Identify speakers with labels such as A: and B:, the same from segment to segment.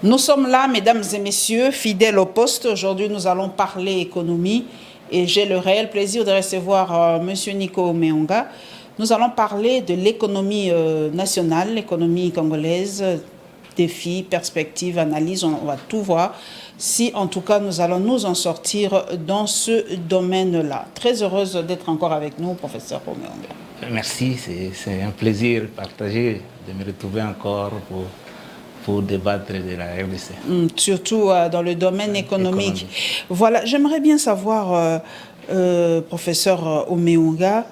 A: Nous sommes là, mesdames et messieurs, fidèles au poste. Aujourd'hui, nous allons parler économie et j'ai le réel plaisir de recevoir Monsieur Nico Meonga. Nous allons parler de l'économie nationale, l'économie congolaise, défis, perspectives, analyses, on va tout voir. Si en tout cas nous allons nous en sortir dans ce domaine-là. Très heureuse d'être encore avec nous, professeur Meonga.
B: Merci, c'est un plaisir partagé de me retrouver encore pour débattre de la RDC.
A: Surtout dans le domaine économique. Voilà, j'aimerais bien savoir, professeur Omeonga,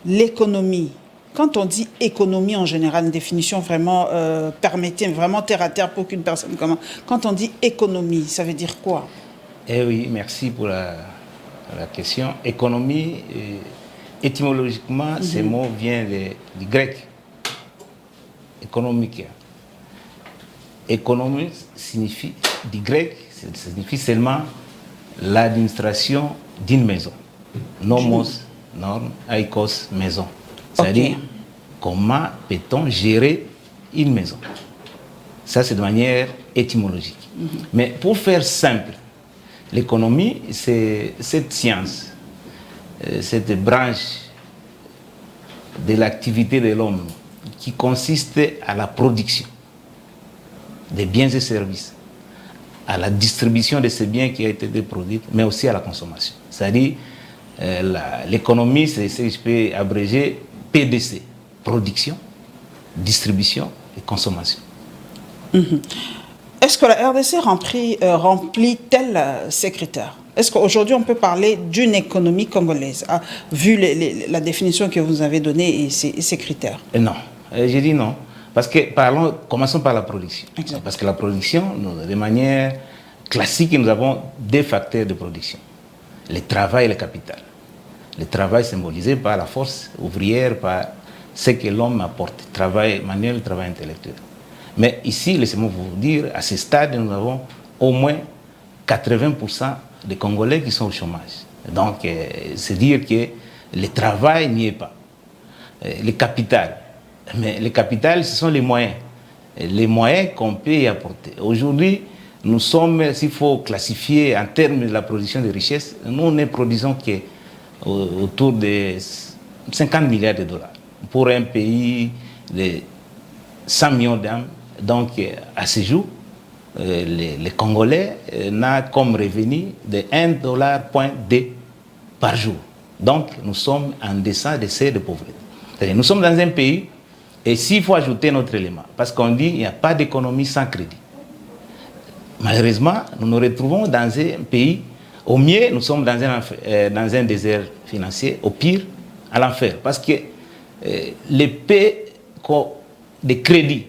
A: l'économie. Quand on dit économie en général, une définition vraiment, permettez, vraiment terre à terre pour qu'une personne comment. Quand on dit économie, ça veut dire quoi?
B: Eh oui, merci pour la question. Économie, étymologiquement, ce mot vient du grec, économique. Économie signifie, du grec, signifie seulement l'administration d'une maison. Nomos, norme, aikos, maison. C'est-à-dire, comment peut-on gérer une maison? Ça, c'est de manière étymologique. Mais pour faire simple, l'économie, c'est cette science, cette branche de l'activité de l'homme qui consiste à la production des biens et services, à la distribution de ces biens qui ont été produits, mais aussi à la consommation. C'est-à-dire, l'économie, c'est ce que je peux abréger PDC, production, distribution et consommation.
A: Est-ce que la RDC remplit-elle ces critères? Est-ce qu'aujourd'hui on peut parler d'une économie congolaise, vu la définition que vous avez donnée et ces critères?
B: Non, j'ai dit non. Parce que, commençons par la production.
A: Exactement.
B: Parce que la production, de manière classique, nous avons deux facteurs de production. Le travail et le capital. Le travail symbolisé par la force ouvrière, par ce que l'homme apporte. Travail manuel, travail intellectuel. Mais ici, laissez-moi vous dire, à ce stade, nous avons au moins 80% des Congolais qui sont au chômage. Donc, c'est dire que le travail n'y est pas. Le capital. Mais le capital, ce sont les moyens qu'on peut y apporter. Aujourd'hui, nous sommes, s'il faut classifier en termes de la production de richesses, nous ne produisons qu'autour de 50 milliards de dollars pour un pays de 100 millions d'âmes. Donc, à ce jour, les Congolais n'ont comme revenu de 1,2 dollar par jour. Donc, nous sommes en deçà des seuils de pauvreté. Nous sommes dans un pays. Et s'il faut ajouter notre élément, parce qu'on dit qu'il n'y a pas d'économie sans crédit. Malheureusement, nous nous retrouvons dans un pays, au mieux, nous sommes dans un désert financier, au pire, à l'enfer. Parce que l'épée de crédit,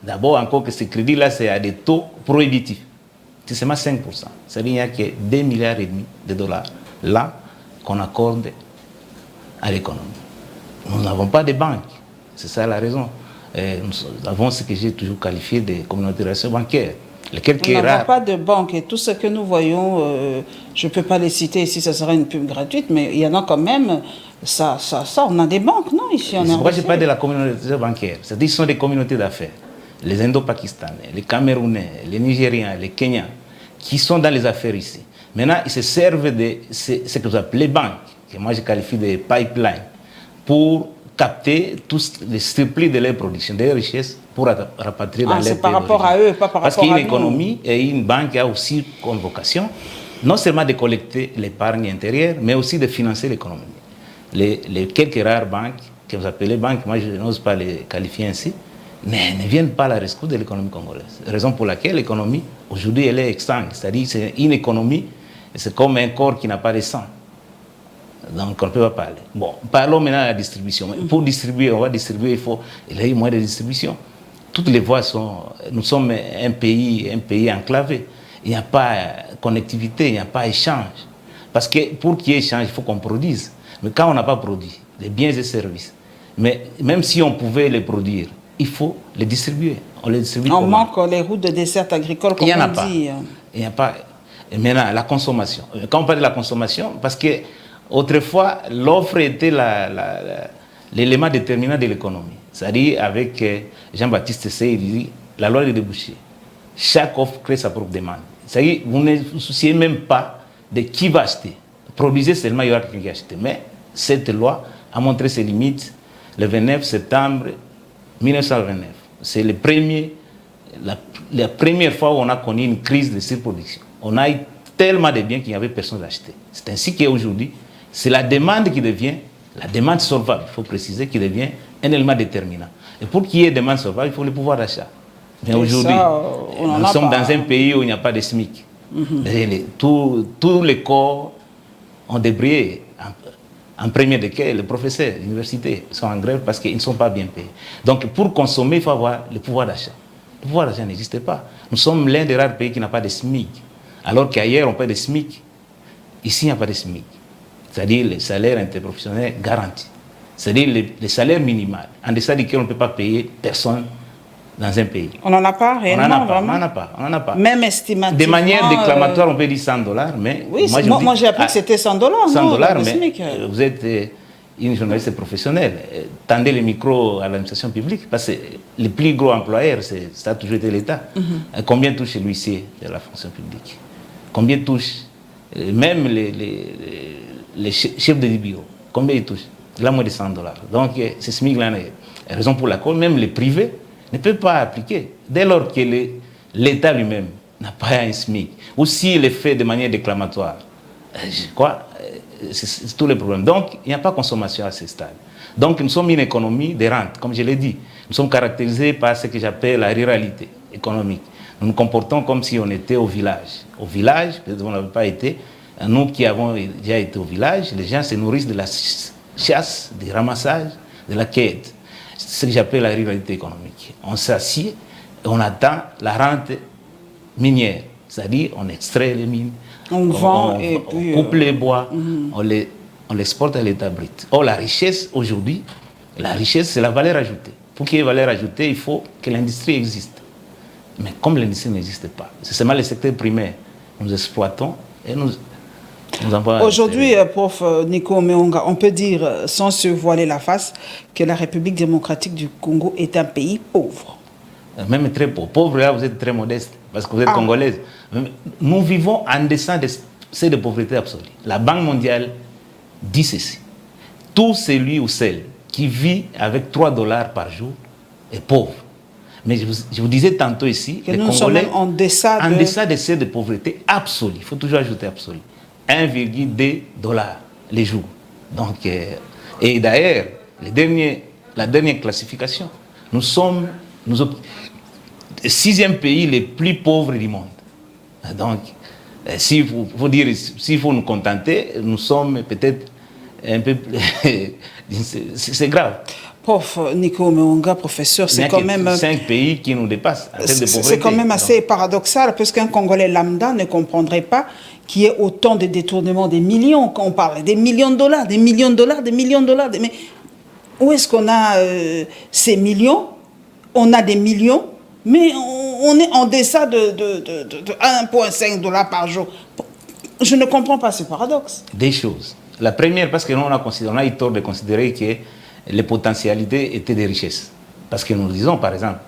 B: d'abord encore que ces crédits-là, c'est à des taux prohibitifs. C'est seulement 5%. C'est-à-dire qu'il n'y a que 2,5 milliards de dollars là qu'on accorde à l'économie. Nous n'avons pas de banques. C'est ça la raison. Nous avons ce que j'ai toujours qualifié de communautarisation bancaire.
A: Nous n'avons pas de banque et tout ce que nous voyons, je ne peux pas les citer ici, ça sera une pub gratuite, mais il y en a quand même, ça on a des banques, non, ici en RDC.
B: Moi, je parle de la communauté bancaire. C'est-à-dire que ce sont des communautés d'affaires. Les Indo-Pakistanais, les Camerounais, les Nigériens, les Kenyans, qui sont dans les affaires ici. Maintenant, ils se servent de ce que vous appelez banques, que moi je qualifie de pipeline, pour capter tous les surplus de leur production, des richesses pour rapatrier dans leur pays.
A: C'est par rapport à eux, pas par rapport à nous.
B: Parce qu'une économie et une banque a aussi comme vocation, non seulement de collecter l'épargne intérieure, mais aussi de financer l'économie. Les quelques rares banques, que vous appelez banques, moi je n'ose pas les qualifier ainsi, ne viennent pas à la rescousse de l'économie congolaise. Raison pour laquelle l'économie, aujourd'hui, elle est exsangue. C'est-à-dire que c'est une économie, c'est comme un corps qui n'a pas de sang. Donc on ne peut pas parler. Bon, parlons maintenant de la distribution. Pour distribuer, on va distribuer, il y a eu moins de distribution. Toutes les voies sont... Nous sommes un pays enclavé. Il n'y a pas connectivité, il n'y a pas échange. Parce que pour qu'il y ait échange, il faut qu'on produise. Mais quand on n'a pas produit, les biens et services, mais même si on pouvait les produire, il faut les distribuer. On les distribue
A: comment? Manque les routes de dessert agricole, comme on dit.
B: Il n'y a pas. Et maintenant, la consommation. Quand on parle de la consommation, parce que autrefois, l'offre était l'élément déterminant de l'économie. C'est-à-dire, avec Jean-Baptiste Sey, il dit la loi des débouchés. chaque offre crée sa propre demande. C'est-à-dire, vous ne vous souciez même pas de qui va acheter. Produisez seulement, il y aura quelqu'un qui achète. Mais cette loi a montré ses limites le 29 septembre 1929. C'est la première fois où on a connu une crise de surproduction. On a eu tellement de biens qu'il n'y avait personne d'acheter. C'est ainsi qu'aujourd'hui, c'est la demande qui devient, la demande solvable, il faut préciser, qui devient un élément déterminant. Et pour qu'il y ait demande solvable, il faut le pouvoir d'achat. Mais aujourd'hui, nous sommes dans un pays où il n'y a pas de SMIC. Tous les corps ont débrayé, en premier desquels les professeurs l'université sont en grève parce qu'ils ne sont pas bien payés. Donc pour consommer, il faut avoir le pouvoir d'achat. Le pouvoir d'achat n'existe pas. Nous sommes l'un des rares pays qui n'a pas de SMIC. Alors qu'ailleurs, on paie des SMIC. Ici, il n'y a pas de SMIC. C'est-à-dire les salaires interprofessionnels garantis. C'est-à-dire les salaires minimaux, en deçà duquel on ne peut pas payer personne dans un pays.
A: On n'en a pas réellement,
B: vraiment. On n'en a pas.
A: Même estimativement.
B: De manière déclamatoire, on peut dire $100, mais...
A: Oui, moi j'ai appris que c'était $100.
B: $100, mais vous êtes une journaliste professionnelle. Tendez le micro à l'administration publique, parce que le plus gros employeur, ça a toujours été l'État. Combien touche l'huissier de la fonction publique? Combien touche même les chefs de bureau? Combien ils touchent? Là, moins de $100. Donc, c'est ce SMIC-là, la raison pour laquelle même les privés ne peuvent pas appliquer. Dès lors que l'État lui-même n'a pas un SMIC, ou s'il est fait de manière déclamatoire, je crois, c'est tout le problème. Donc, il n'y a pas de consommation à ce stade. Donc, nous sommes une économie de rente, comme je l'ai dit. Nous sommes caractérisés par ce que j'appelle la ruralité économique. Nous nous comportons comme si on était au village. Au village, peut-être on n'avait pas été. Nous qui avons déjà été au village, les gens se nourrissent de la chasse, du ramassage, de la quête. C'est ce que j'appelle la ruralité économique. On s'assied et on attend la rente minière. C'est-à-dire, on extrait les mines,
A: on vend et puis,
B: on coupe les bois, on l'exporte à l'état brut. Or, la richesse, aujourd'hui, la richesse, c'est la valeur ajoutée. Pour qu'il y ait valeur ajoutée, il faut que l'industrie existe. Mais comme l'industrie n'existe pas, c'est seulement le secteur primaire. Nous exploitons et nous envoyons...
A: Aujourd'hui, prof Nico Omeonga, on peut dire, sans se voiler la face, que la République démocratique du Congo est un pays pauvre.
B: Même très pauvre. Pauvre, là, vous êtes très modeste, parce que vous êtes congolaise. Nous vivons en dessous de c'est de pauvreté absolue. La Banque mondiale dit ceci. Tout celui ou celle qui vit avec $3 par jour est pauvre. Mais je vous disais tantôt ici,
A: que les Congolais en deçà
B: de ces de pauvreté absolue. Il faut toujours ajouter absolue. 1,2 $ les jours. Donc, et d'ailleurs, la dernière classification, nous sommes le 6e pays le plus pauvre du monde. Donc, s'il faut nous contenter, nous sommes peut-être un peu... c'est grave.
A: Prof Nico Omeonga, professeur, c'est quand même...
B: 5 pays qui nous dépassent en termes de pauvreté.
A: C'est quand même assez paradoxal, parce qu'un Congolais lambda ne comprendrait pas qu'il y ait autant de détournements, des millions, quand on parle, des millions de dollars, des millions de dollars, des millions de dollars. Mais où est-ce qu'on a ces millions? On a des millions, mais on est en deçà de 1,5 $ par jour. Je ne comprends pas ce paradoxe.
B: Des choses. La première, parce que nous, on a eu tort de considérer que les potentialités étaient des richesses. Parce que nous disons, par exemple,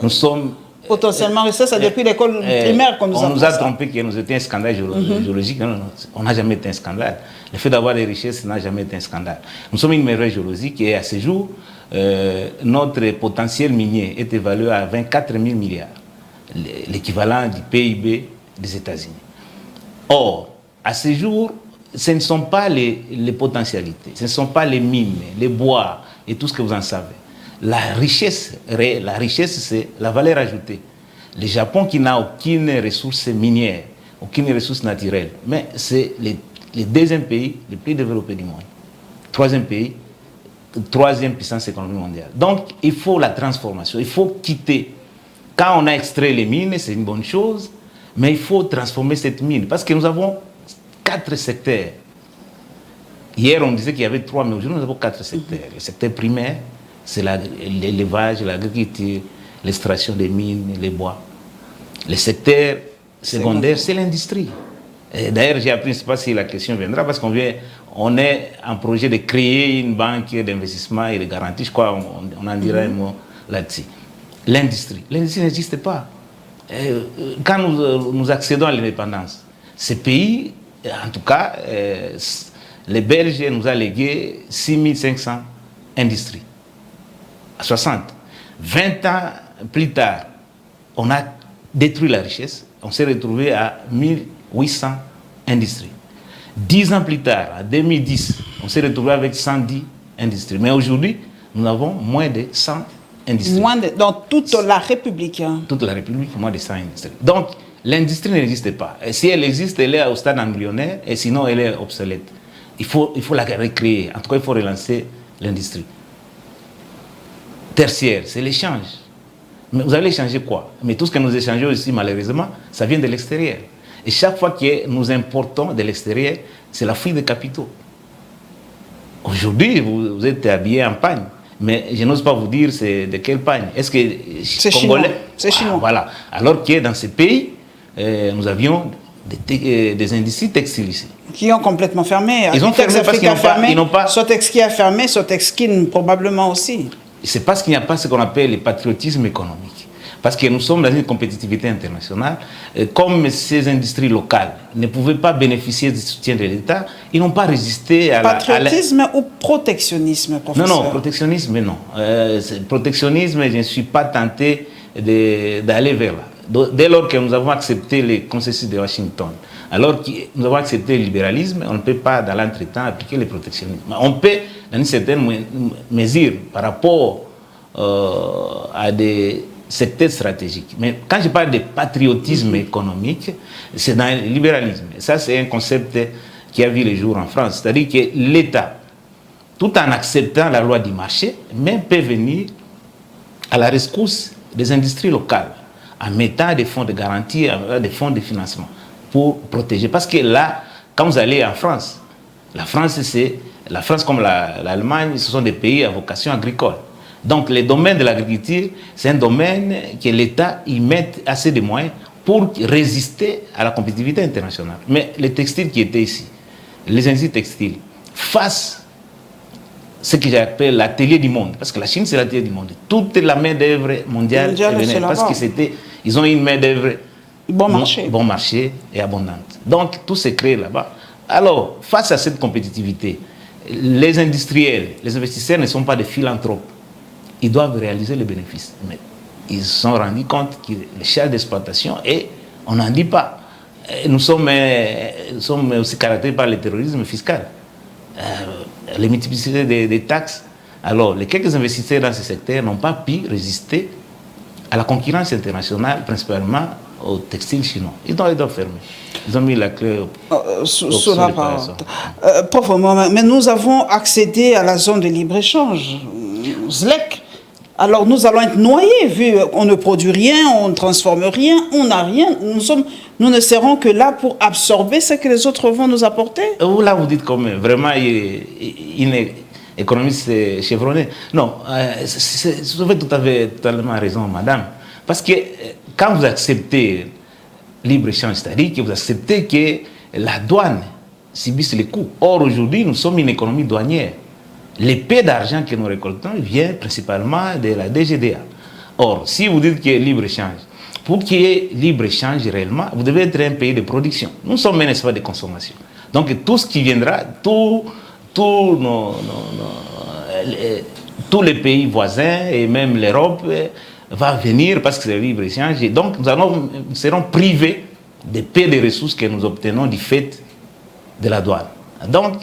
B: nous sommes...
A: Potentiellement richesse, c'est depuis l'école primaire qu'on nous a...
B: On nous a trompé que nous étions un scandale géologique. Non, on n'a jamais été un scandale. Le fait d'avoir des richesses n'a jamais été un scandale. Nous sommes une merveille géologique et à ce jour, notre potentiel minier est évalué à 24 000 milliards, l'équivalent du PIB des États-Unis. Or, à ce jour, ce ne sont pas les potentialités, ce ne sont pas les mines, les bois et tout ce que vous en savez. La richesse, c'est la valeur ajoutée. Le Japon qui n'a aucune ressource minière, aucune ressource naturelle, mais c'est le deuxième pays le plus développé du monde. Troisième pays, troisième puissance économique mondiale. Donc, il faut la transformation, il faut quitter. Quand on a extrait les mines, c'est une bonne chose, mais il faut transformer cette mine, parce que nous avons 4 secteurs. Hier, on disait qu'il y avait 3, mais aujourd'hui, nous avons 4 secteurs. Le secteur primaire, c'est l'élevage, l'agriculture, l'extraction des mines, les bois. Le secteur secondaire, c'est l'industrie. D'ailleurs, j'ai appris, je ne sais pas si la question viendra, parce qu'on est en projet de créer une banque d'investissement et de garantie. Je crois qu'on en dira un mot là-dessus. L'industrie. L'industrie n'existe pas. quand nous accédons à l'indépendance, ces pays, en tout cas, les Belges nous ont légué 6500 industries. À 60. 20 ans plus tard, on a détruit la richesse. On s'est retrouvé à 1800 industries. 10 ans plus tard, en 2010, on s'est retrouvé avec 110 industries. Mais aujourd'hui, nous avons moins de 100 industries.
A: Dans toute la République.
B: Toute la République, moins de 100 industries. Donc, l'industrie n'existe pas. Et si elle existe, elle est au stade embryonnaire, et sinon, elle est obsolète. Il faut la recréer. En tout cas, il faut relancer l'industrie. Tertiaire, c'est l'échange. Mais vous allez échanger quoi? Mais tout ce que nous échangeons ici, malheureusement, ça vient de l'extérieur. Et chaque fois que nous importons de l'extérieur, c'est la fuite des capitaux. Aujourd'hui, vous êtes habillé en pagne. Mais je n'ose pas vous dire c'est de quelle pagne. Est-ce que
A: c'est Congolais? Chinois. C'est chinois.
B: Voilà. Alors que dans ces pays, nous avions des industries textiles ici.
A: Qui ont complètement fermé.
B: Ils ont fermé parce qu'ils n'ont pas...
A: Sotex qui a fermé, Sotexkin probablement aussi.
B: C'est parce qu'il n'y a pas ce qu'on appelle le patriotisme économique. Parce que nous sommes dans une compétitivité internationale. Comme ces industries locales ne pouvaient pas bénéficier du soutien de l'État, ils n'ont pas résisté à
A: patriotisme ou protectionnisme, professeur?
B: Non, protectionnisme, non. Protectionnisme, je ne suis pas tenté d'aller vers là. Dès lors que nous avons accepté les consensus de Washington, alors que nous avons accepté le libéralisme, on ne peut pas, dans l'entretemps, appliquer le protectionnisme. On peut, dans une certaine mesure, par rapport à des secteurs stratégiques. Mais quand je parle de patriotisme économique, c'est dans le libéralisme. Et ça, c'est un concept qui a vu le jour en France. C'est-à-dire que l'État, tout en acceptant la loi du marché, même peut venir à la rescousse des industries locales, en mettant des fonds de garantie, des fonds de financement pour protéger. Parce que là, quand vous allez en France, la France comme l'Allemagne, ce sont des pays à vocation agricole. Donc, le domaine de l'agriculture, c'est un domaine que l'État y met assez de moyens pour résister à la compétitivité internationale. Mais les textiles qui étaient ici, les industries textiles, face à ce que j'appelle l'atelier du monde, parce que la Chine, c'est l'atelier du monde. Toute la main-d'œuvre mondiale venait, parce qu'ils ont une main-d'œuvre bon marché et abondante. Donc, tout s'est créé là-bas. Alors, face à cette compétitivité, les industriels, les investisseurs ne sont pas des philanthropes. Ils doivent réaliser les bénéfices. Mais ils se sont rendus compte que les charges d'exploitation, et on n'en dit pas. Nous sommes aussi caractérisés par le terrorisme fiscal, les multiplicités des taxes. Alors, les quelques investisseurs dans ce secteur n'ont pas pu résister à la concurrence internationale, principalement au textile chinois. Ils doivent fermer. Ils ont mis la clé
A: sous la porte. Mais nous avons accédé à la zone de libre-échange, ZLEC. Alors nous allons être noyés, vu qu'on ne produit rien, on ne transforme rien, on n'a rien. Nous ne serons que là pour absorber ce que les autres vont nous apporter.
B: Là, vous dites comme vraiment une économiste chevronnée. Non, vous avez totalement raison, madame. Parce que quand vous acceptez libre-échange, c'est-à-dire que vous acceptez que la douane subisse les coûts. Or, aujourd'hui, nous sommes une économie douanière. L'épée d'argent que nous récoltons vient principalement de la DGDA. Or, si vous dites qu'il y a libre-échange, pour qu'il y ait libre-échange réellement, vous devez être un pays de production. Nous sommes un espace de consommation. Donc, tout ce qui viendra, tous les pays voisins et même l'Europe va venir parce que c'est le libre-échange. Et donc, nous serons privés des peu de ressources que nous obtenons du fait de la douane. Donc,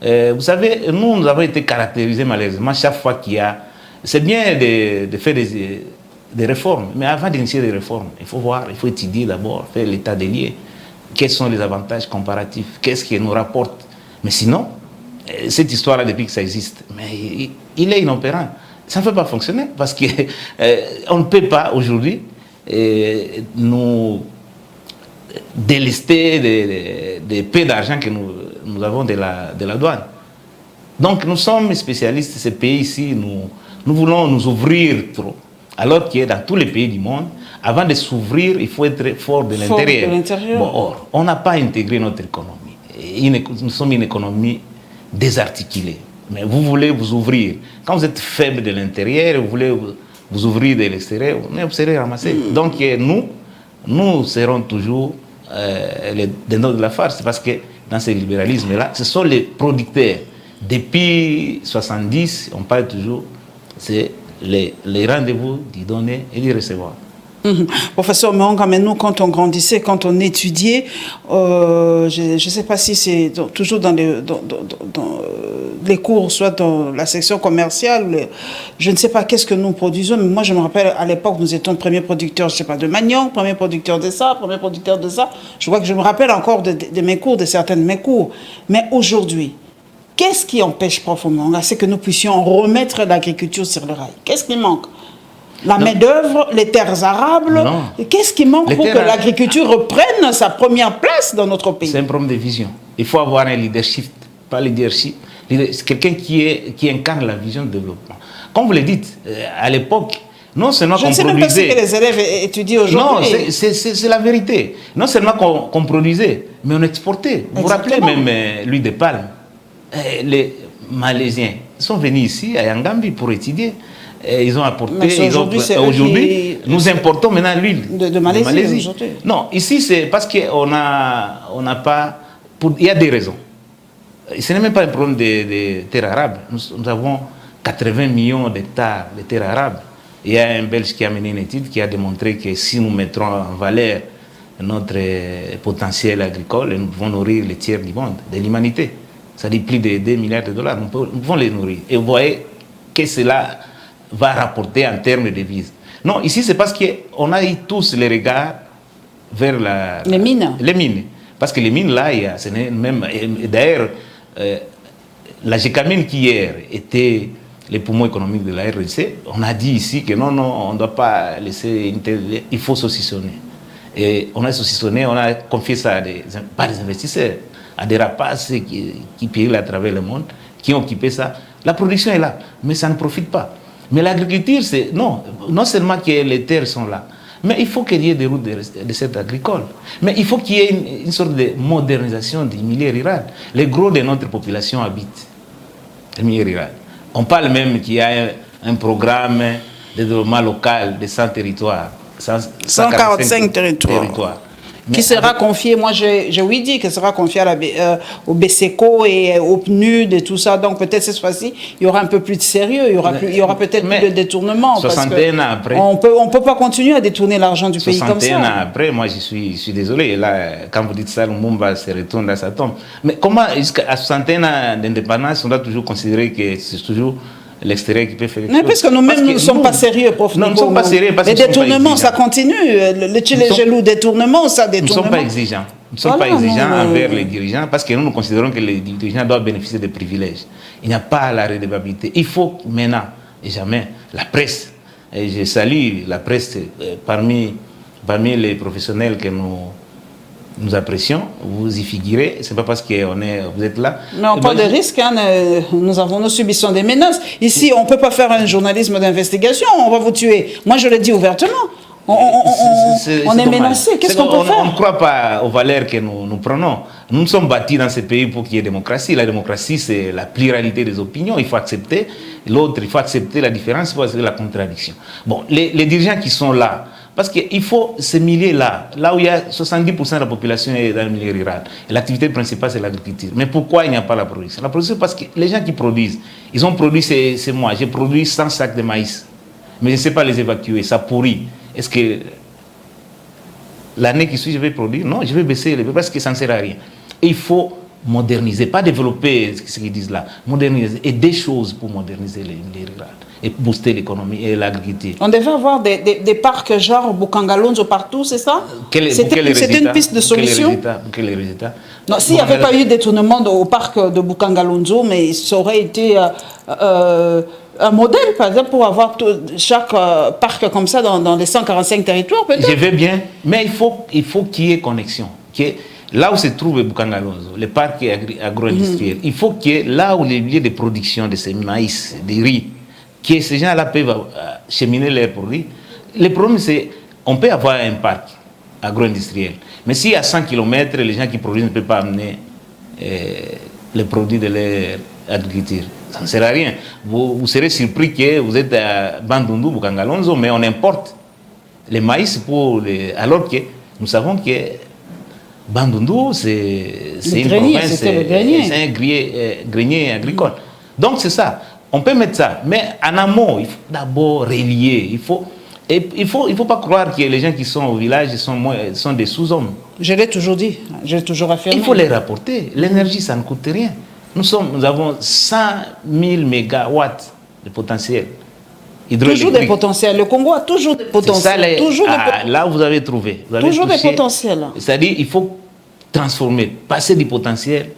B: vous savez, nous avons été caractérisés malheureusement chaque fois qu'il y a... C'est bien de faire des réformes, mais avant d'initier des réformes, il faut voir, il faut étudier d'abord, faire l'état des lieux. Quels sont les avantages comparatifs? Qu'est-ce qui nous rapporte? Mais sinon, cette histoire-là, depuis que ça existe, mais il est inopérant. Ça ne peut pas fonctionner parce qu'on ne peut pas aujourd'hui nous délester des peu d'argent que nous avons de la douane. Donc nous sommes spécialistes de ces pays ici, nous voulons nous ouvrir trop. Alors que dans tous les pays du monde, avant de s'ouvrir, il faut être fort de l'intérieur. Bon, or, on n'a pas intégré notre économie. Nous sommes une économie désarticulée. Mais vous voulez vous ouvrir. Quand vous êtes faible de l'intérieur, vous voulez vous ouvrir de l'extérieur, vous serez ramassé. Donc nous, nous serons toujours les dindons de la farce, parce que dans ce libéralisme-là, ce sont les producteurs. Depuis 70, on parle toujours, c'est les rendez-vous d'y donner et d'y recevoir.
A: Professeur Meonga, mais nous, quand on grandissait, quand on étudiait, je ne sais pas si c'est toujours dans les cours, soit dans la section commerciale, je ne sais pas qu'est-ce que nous produisons, mais moi je me rappelle, à l'époque, nous étions premiers producteurs, je ne sais pas, de manioc, premiers producteurs de ça, premiers producteurs de ça. Je crois que je me rappelle encore de mes cours, de certains de mes cours. Mais aujourd'hui, qu'est-ce qui empêche, Prof Meonga, c'est que nous puissions remettre l'agriculture sur le rail? Qu'est-ce qui manque? La main-d'œuvre, les terres arables. Qu'est-ce qui manque pour que l'agriculture reprenne sa première place dans notre pays?
B: C'est un problème de vision. Il faut avoir un leadership, pas leadership. C'est quelqu'un qui incarne la vision de développement. Comme vous le dites, à l'époque, non seulement qu'on produisait... Je ne sais même pas ce que les élèves étudient aujourd'hui. Non, c'est la vérité. Non seulement qu'on produisait, mais on exportait. Vous vous rappelez même l'huile de palme. Les Malaisiens sont venus ici, à Yangambi, pour étudier. Et ils ont apporté. Aujourd'hui, nous importons maintenant l'huile
A: de Malaisie.
B: Non, ici c'est parce qu'on n'a pas. Il y a des raisons. Ce n'est même pas un problème de terres arables. Nous avons 80 millions d'hectares de terres arables. Il y a un Belge qui a mené une étude qui a démontré que si nous mettrons en valeur notre potentiel agricole, nous pouvons nourrir les tiers du monde, de l'humanité. Ça dit plus de 2 milliards de dollars. Nous pouvons les nourrir. Et vous voyez que cela va rapporter en termes de devises. Non, ici c'est parce qu'on a eu tous les regards vers
A: les mines.
B: Les mines. Parce que les mines là, ce n'est même. D'ailleurs, la GECAMINE qui hier était les poumons économiques de la RDC, on a dit ici que non, on ne doit pas laisser. Il faut saucissonner. Et on a saucissonné, on a confié ça pas des investisseurs, à des rapaces qui pillent à travers le monde, qui ont occupé ça. La production est là, mais ça ne profite pas. Mais l'agriculture, c'est non seulement que les terres sont là, mais il faut qu'il y ait des routes de cette agricole. Mais il faut qu'il y ait une sorte de modernisation du milieu rural. Le gros de notre population habite le milieu rural. On parle même qu'il y a un programme de développement local de 100 territoires.
A: 145 territoires. Qui sera confié, moi j'ai dit que sera confié au BSECO et au PNUD et tout ça. Donc peut-être cette fois-ci, il y aura un peu plus de sérieux, il y aura peut-être plus de détournement.
B: 61 ans après.
A: On peut pas continuer à détourner l'argent du pays comme ça.
B: 61 ans après, moi je suis désolé. Et là, quand vous dites ça, Lumumba se retourne dans sa tombe. Mais comment, jusqu'à 61 ans d'indépendance, on doit toujours considérer que c'est toujours l'extérieur qui peut faire quelque chose.
A: Parce que nous-mêmes, nous ne sommes pas sérieux, prof.
B: Non, nous ne sommes pas sérieux parce
A: que les détournements, ça continue. Le gelou détournement, ça détournement.
B: Nous ne sommes pas exigeants. Nous ne sommes pas exigeants envers les dirigeants parce que nous considérons que les dirigeants doivent bénéficier de privilèges. Il n'y a pas la redevabilité. Il faut maintenant et jamais la presse. Et je salue la presse parmi les professionnels que nous apprécions, vous y figurez, c'est pas parce que vous êtes là.
A: Mais on parle de risque, hein, nous subissons des menaces. Ici, on ne peut pas faire un journalisme d'investigation, on va vous tuer. Moi, je le dis ouvertement. On est menacé, qu'est-ce qu'on peut faire?
B: On ne croit pas aux valeurs que nous prenons. Nous sommes bâtis dans ce pays pour qu'il y ait démocratie. La démocratie, c'est la pluralité des opinions. Il faut accepter l'autre, il faut accepter la différence, il faut accepter la contradiction. Bon, les dirigeants qui sont là, parce qu'il faut ce milieu-là, là où il y a 70% de la population est dans le milieu rural. Et l'activité principale, c'est l'agriculture. Mais pourquoi il n'y a pas la production? La production, parce que les gens qui produisent, ils ont produit, c'est moi, j'ai produit 100 sacs de maïs. Mais je ne sais pas les évacuer, ça pourrit. Est-ce que l'année qui suit, je vais produire? Non, je vais baisser parce que ça ne sert à rien. Et il faut moderniser, pas développer ce qu'ils disent là, moderniser, et des choses pour moderniser les rurales et booster l'économie et l'agriculture.
A: On devait avoir des parcs genre Bukangalonzo partout, c'est ça? C'était une piste de solution.
B: Pour quel résultat?
A: Non, s'il n'y avait pas eu de détournement au parc de Bukangalonzo, mais ça aurait été un modèle, par exemple, pour avoir chaque parc comme ça dans les 145 territoires, peut-être.
B: Je veux bien, mais il faut qu'il y ait connexion. Là où se trouve Bukangalonzo, le parc agro-industriel, il faut qu'il y ait là où les lieux de production de ces maïs, des riz, que ces gens-là peuvent cheminer leurs produits. Le problème, c'est qu'on peut avoir un parc agro-industriel, mais si à 100 km, les gens qui produisent ne peuvent pas amener les produits de leur agriculture, ça ne sert à rien. Vous serez surpris que vous êtes à Bandundu, Bukangalonzo, mais on importe les maïs alors que nous savons que Bandundu, c'est une province, c'est un grenier agricole. Donc c'est ça. On peut mettre ça. Mais en amont, il faut d'abord relier. Il faut pas croire que les gens qui sont au village sont des sous-hommes.
A: Je l'ai toujours dit, j'ai toujours affirmé.
B: Il faut les rapporter. L'énergie, ça ne coûte rien. Nous avons 100 000 mégawatts de potentiel hydroélectrique.
A: Toujours des potentiels. Le Congo a toujours des potentiels.
B: Là, vous avez trouvé.
A: Toujours des potentiels.
B: C'est-à-dire qu'il faut transformer, passer du potentiel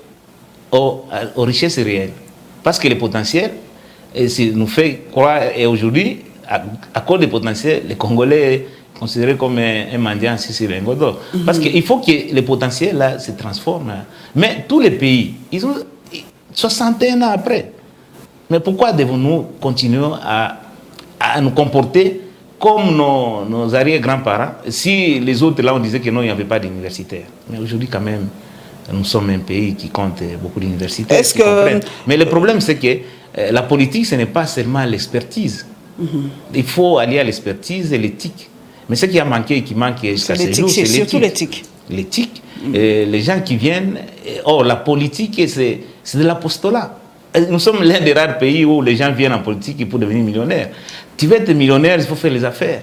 B: aux richesses réelles. Parce que le potentiel nous fait croire, et aujourd'hui, à cause du potentiel, les Congolais sont considérés comme un mendiant sur un d'or. Parce qu'il faut que le potentiel là se transforme. Mais tous les pays, ils ont 61 ans après. Mais pourquoi devons-nous continuer à nous comporter comme nos arrière-grands-parents? Si les autres là, on disait que non, il n'y avait pas d'universitaires. Mais aujourd'hui, quand même, nous sommes un pays qui compte beaucoup d'universitaires. Mais le problème, c'est que la politique, ce n'est pas seulement l'expertise. Il faut allier à l'expertise et l'éthique. Mais ce qui a manqué et qui manque jusqu'à ce jour, c'est
A: surtout l'éthique.
B: L'éthique. Les gens qui viennent... la politique, c'est de l'apostolat. Nous sommes l'un des rares pays où les gens viennent en politique pour devenir millionnaires. Tu veux être millionnaire, il faut faire les affaires.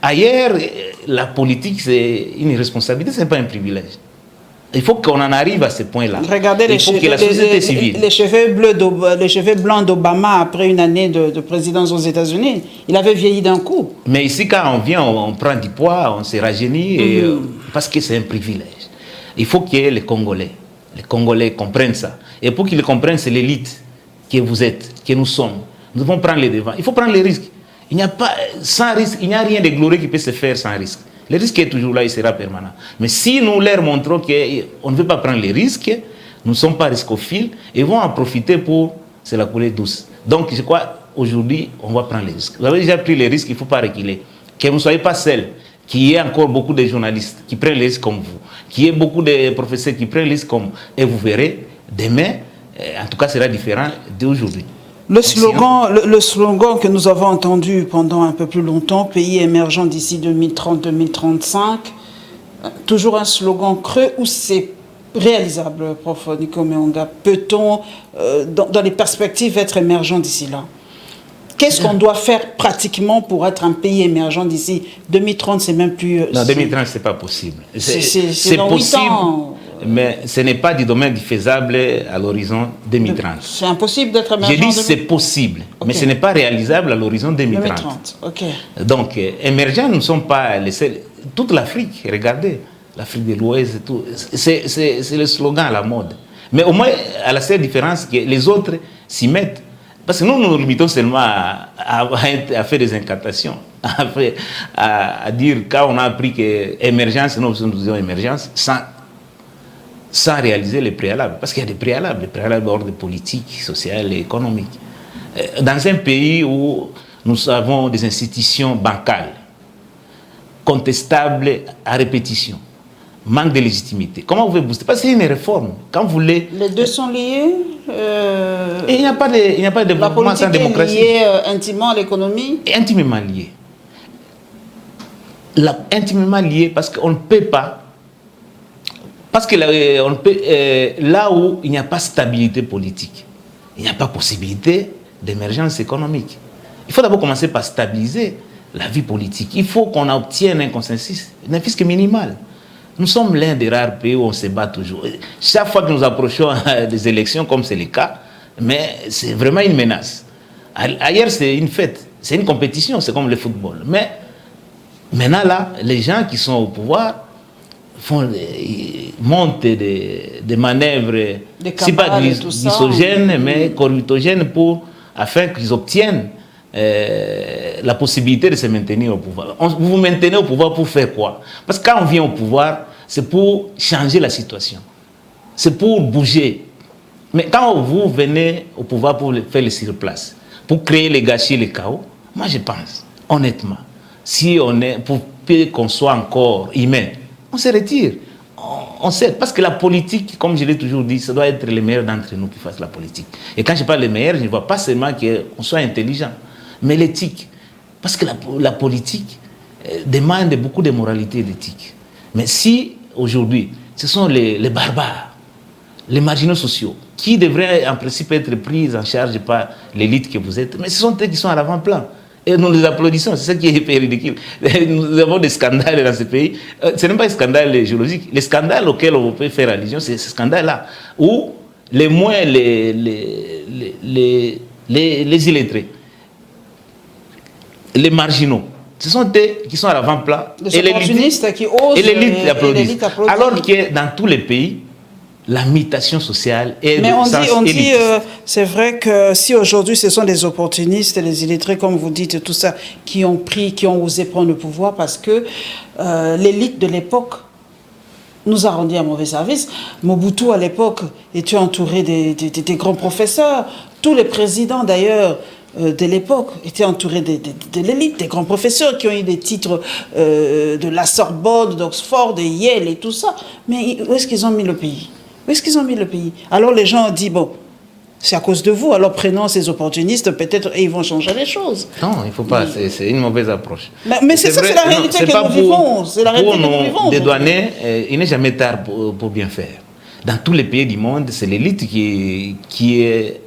B: Ailleurs, la politique, c'est une responsabilité, ce n'est pas un privilège. Il faut qu'on en arrive à ce point-là.
A: Regardez les cheveux blancs d'Obama après une année de présidence aux États-Unis. Il avait vieilli d'un coup.
B: Mais ici, quand on vient, on prend du poids, on se rajeunit, parce que c'est un privilège. Il faut que les Congolais comprennent ça. Et pour qu'ils le comprennent, c'est l'élite que vous êtes, que nous sommes. Nous devons prendre les devants. Il faut prendre les risques. Il n'y a pas, sans risque, il n'y a rien de glorieux qui peut se faire sans risque. Le risque est toujours là, il sera permanent. Mais si nous leur montrons qu'on ne veut pas prendre les risques, nous ne sommes pas riscophiles, ils vont en profiter pour se la couler douce. Donc, je crois, aujourd'hui, on va prendre les risques. Vous avez déjà pris les risques, il ne faut pas reculer. Que vous ne soyez pas seul, qu'il y ait encore beaucoup de journalistes qui prennent les risques comme vous, qu'il y ait beaucoup de professeurs qui prennent les risques comme vous. Et vous verrez, demain, en tout cas, sera différent d'aujourd'hui.
A: Le slogan que nous avons entendu pendant un peu plus longtemps, pays émergent d'ici 2030-2035, toujours un slogan creux où c'est réalisable, Prof. Nico Meonga. Peut-on, dans les perspectives, être émergent d'ici là? Qu'est-ce qu'on doit faire pratiquement pour être un pays émergent d'ici 2030? C'est même plus...
B: Non, 2030, ce n'est pas possible.
A: C'est possible.
B: Mais ce n'est pas du domaine faisable à l'horizon 2030.
A: C'est impossible d'être émergent.
B: J'ai dit c'est possible, mais ce n'est pas réalisable à l'horizon 2030. Donc, émergents, nous ne sommes pas les seuls. Toute l'Afrique, regardez, l'Afrique de l'Ouest, c'est le slogan à la mode. Mais au moins, à la seule différence que les autres s'y mettent. Parce que nous nous limitons seulement à faire des incantations, à dire quand on a appris que émergence, nous disons émergence, sans réaliser les préalables. Parce qu'il y a des préalables d'ordre politique, social et économique. Dans un pays où nous avons des institutions bancales, contestables à répétition, manque de légitimité, comment vous pouvez booster? Parce que c'est une réforme. Quand vous voulez... Les
A: deux sont liés.
B: Et il n'y a pas de développement sans démocratie.
A: La politique est liée intimement à l'économie.
B: Intimement liée. Intimement liée parce qu'on ne peut pas. Parce que là où il n'y a pas stabilité politique, il n'y a pas possibilité d'émergence économique. Il faut d'abord commencer par stabiliser la vie politique. Il faut qu'on obtienne un consensus, un fisc minimal. Nous sommes l'un des rares pays où on se bat toujours. Chaque fois que nous approchons des élections, comme c'est le cas, mais c'est vraiment une menace. Ailleurs, c'est une fête, c'est une compétition, c'est comme le football. Mais maintenant, là, les gens qui sont au pouvoir montent des manœuvres, c'est pas lysogènes, mais corruptogènes afin qu'ils obtiennent la possibilité de se maintenir au pouvoir. Vous vous maintenez au pouvoir pour faire quoi? Parce que quand on vient au pouvoir, c'est pour changer la situation. C'est pour bouger. Mais quand vous venez au pouvoir pour faire les surplaces, pour créer les gâchis et les chaos, moi je pense, honnêtement, si pour qu'on soit encore humain, on se retire. On sait, parce que la politique, comme je l'ai toujours dit, ça doit être les meilleurs d'entre nous qui fassent la politique. Et quand je parle des meilleurs, je ne vois pas seulement qu'on soit intelligent, mais l'éthique. Parce que la politique, demande beaucoup de moralité et d'éthique. Mais si, aujourd'hui, ce sont les barbares, les marginaux sociaux, qui devraient en principe être pris en charge par l'élite que vous êtes, mais ce sont eux qui sont à l'avant-plan. Et nous les applaudissons, c'est ça qui est ridicule. Nous avons des scandales dans ce pays. Ce n'est pas un scandale géologique. Les scandales auxquels on peut faire allusion, c'est ce scandale-là, où les moins les illettrés, les marginaux, ce sont eux qui sont à l'avant-plan.
A: Les opportunistes qui osent
B: et l'élite applaudit. Alors que dans tous les pays, la mutation sociale est
A: mais on dit c'est vrai que si aujourd'hui ce sont les opportunistes, les illettrés, comme vous dites, tout ça, qui ont osé prendre le pouvoir parce que l'élite de l'époque nous a rendu un mauvais service. Mobutu, à l'époque, était entouré des grands professeurs. Tous les présidents, d'ailleurs, de l'époque, étaient entourés de l'élite, des grands professeurs qui ont eu des titres de la Sorbonne, d'Oxford, de Yale et tout ça. Mais où est-ce qu'ils ont mis le pays? Où est-ce qu'ils ont mis le pays? Alors les gens ont dit, bon, c'est à cause de vous, alors prenons ces opportunistes, peut-être, et ils vont changer les choses.
B: Non, il ne faut pas, c'est une mauvaise approche.
A: Mais c'est ça, c'est la réalité que nous vivons. C'est la réalité que nous vivons.
B: Pour dédouaner, il n'est jamais tard pour bien faire. Dans tous les pays du monde, c'est l'élite qui est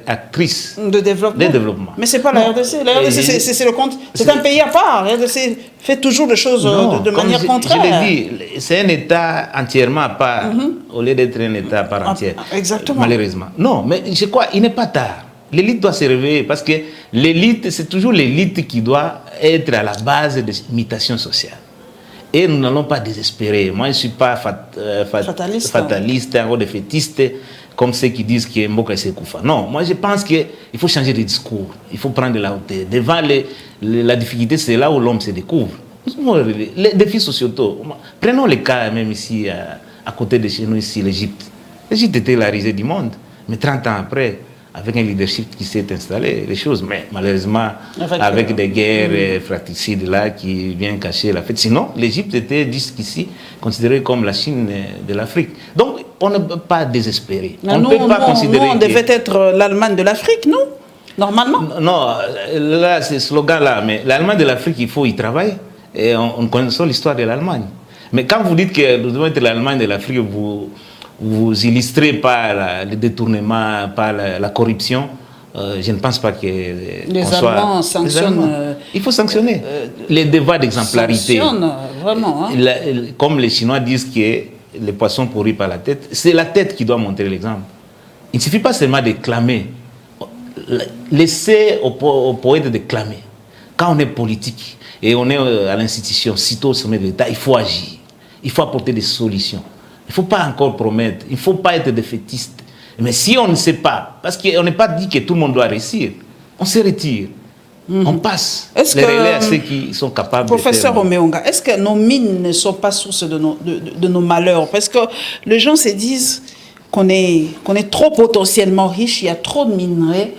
B: actrice
A: de développement. Mais ce n'est pas la RDC. La RDC, c'est le compte. C'est un pays à part. La RDC fait toujours les choses de manière contraire.
B: Je l'ai dit, c'est un État entièrement à part, au lieu d'être un État à part entière.
A: Exactement.
B: Malheureusement. Non, mais je crois qu'il n'est pas tard. L'élite doit se réveiller parce que l'élite, c'est toujours l'élite qui doit être à la base des mutations sociales. Et nous n'allons pas désespérer. Moi, je ne suis pas fataliste, un défaitiste, comme ceux qui disent que Mboka c'est Koufa. Non, moi je pense qu'il faut changer de discours. Il faut prendre de la hauteur. Devant la difficulté, c'est là où l'homme se découvre. Les défis sociaux. Prenons le cas même ici, à côté de chez nous, ici, l'Égypte. L'Égypte était la risée du monde. Mais 30 ans après, avec un leadership qui s'est installé, les choses, mais malheureusement, avec des guerres fratricides là qui viennent cacher la fête. Sinon, l'Égypte était jusqu'ici considérée comme la Chine de l'Afrique. Donc, on ne peut pas désespérer. On ne peut pas considérer.
A: On devait être l'Allemagne de l'Afrique, non? Normalement.
B: Non, là, c'est ce slogan-là, mais l'Allemagne de l'Afrique, il faut y travailler. Et on connaît l'histoire de l'Allemagne. Mais quand vous dites que nous devons être l'Allemagne de l'Afrique, vous illustrez par le détournement, par la corruption. Je ne pense pas que
A: les Allemands sanctionnent.
B: Il faut sanctionner les devoirs d'exemplarité.
A: Vraiment. Hein.
B: Comme les Chinois disent que les poissons pourris par la tête, c'est la tête qui doit montrer l'exemple. Il ne suffit pas seulement de clamer. Laissez aux poètes de clamer. Quand on est politique et on est à l'institution, sitôt au sommet de l'État, il faut agir. Il faut apporter des solutions. Il ne faut pas encore promettre, il ne faut pas être défaitiste. Mais si on ne sait pas, parce qu'on n'est pas dit que tout le monde doit réussir, on se retire, on passe les relais à ceux qui sont capables de faire.
A: Professeur Omeonga, est-ce que nos mines ne sont pas source de nos malheurs? Parce que les gens se disent qu'on est trop potentiellement riche, il y a trop de minerais,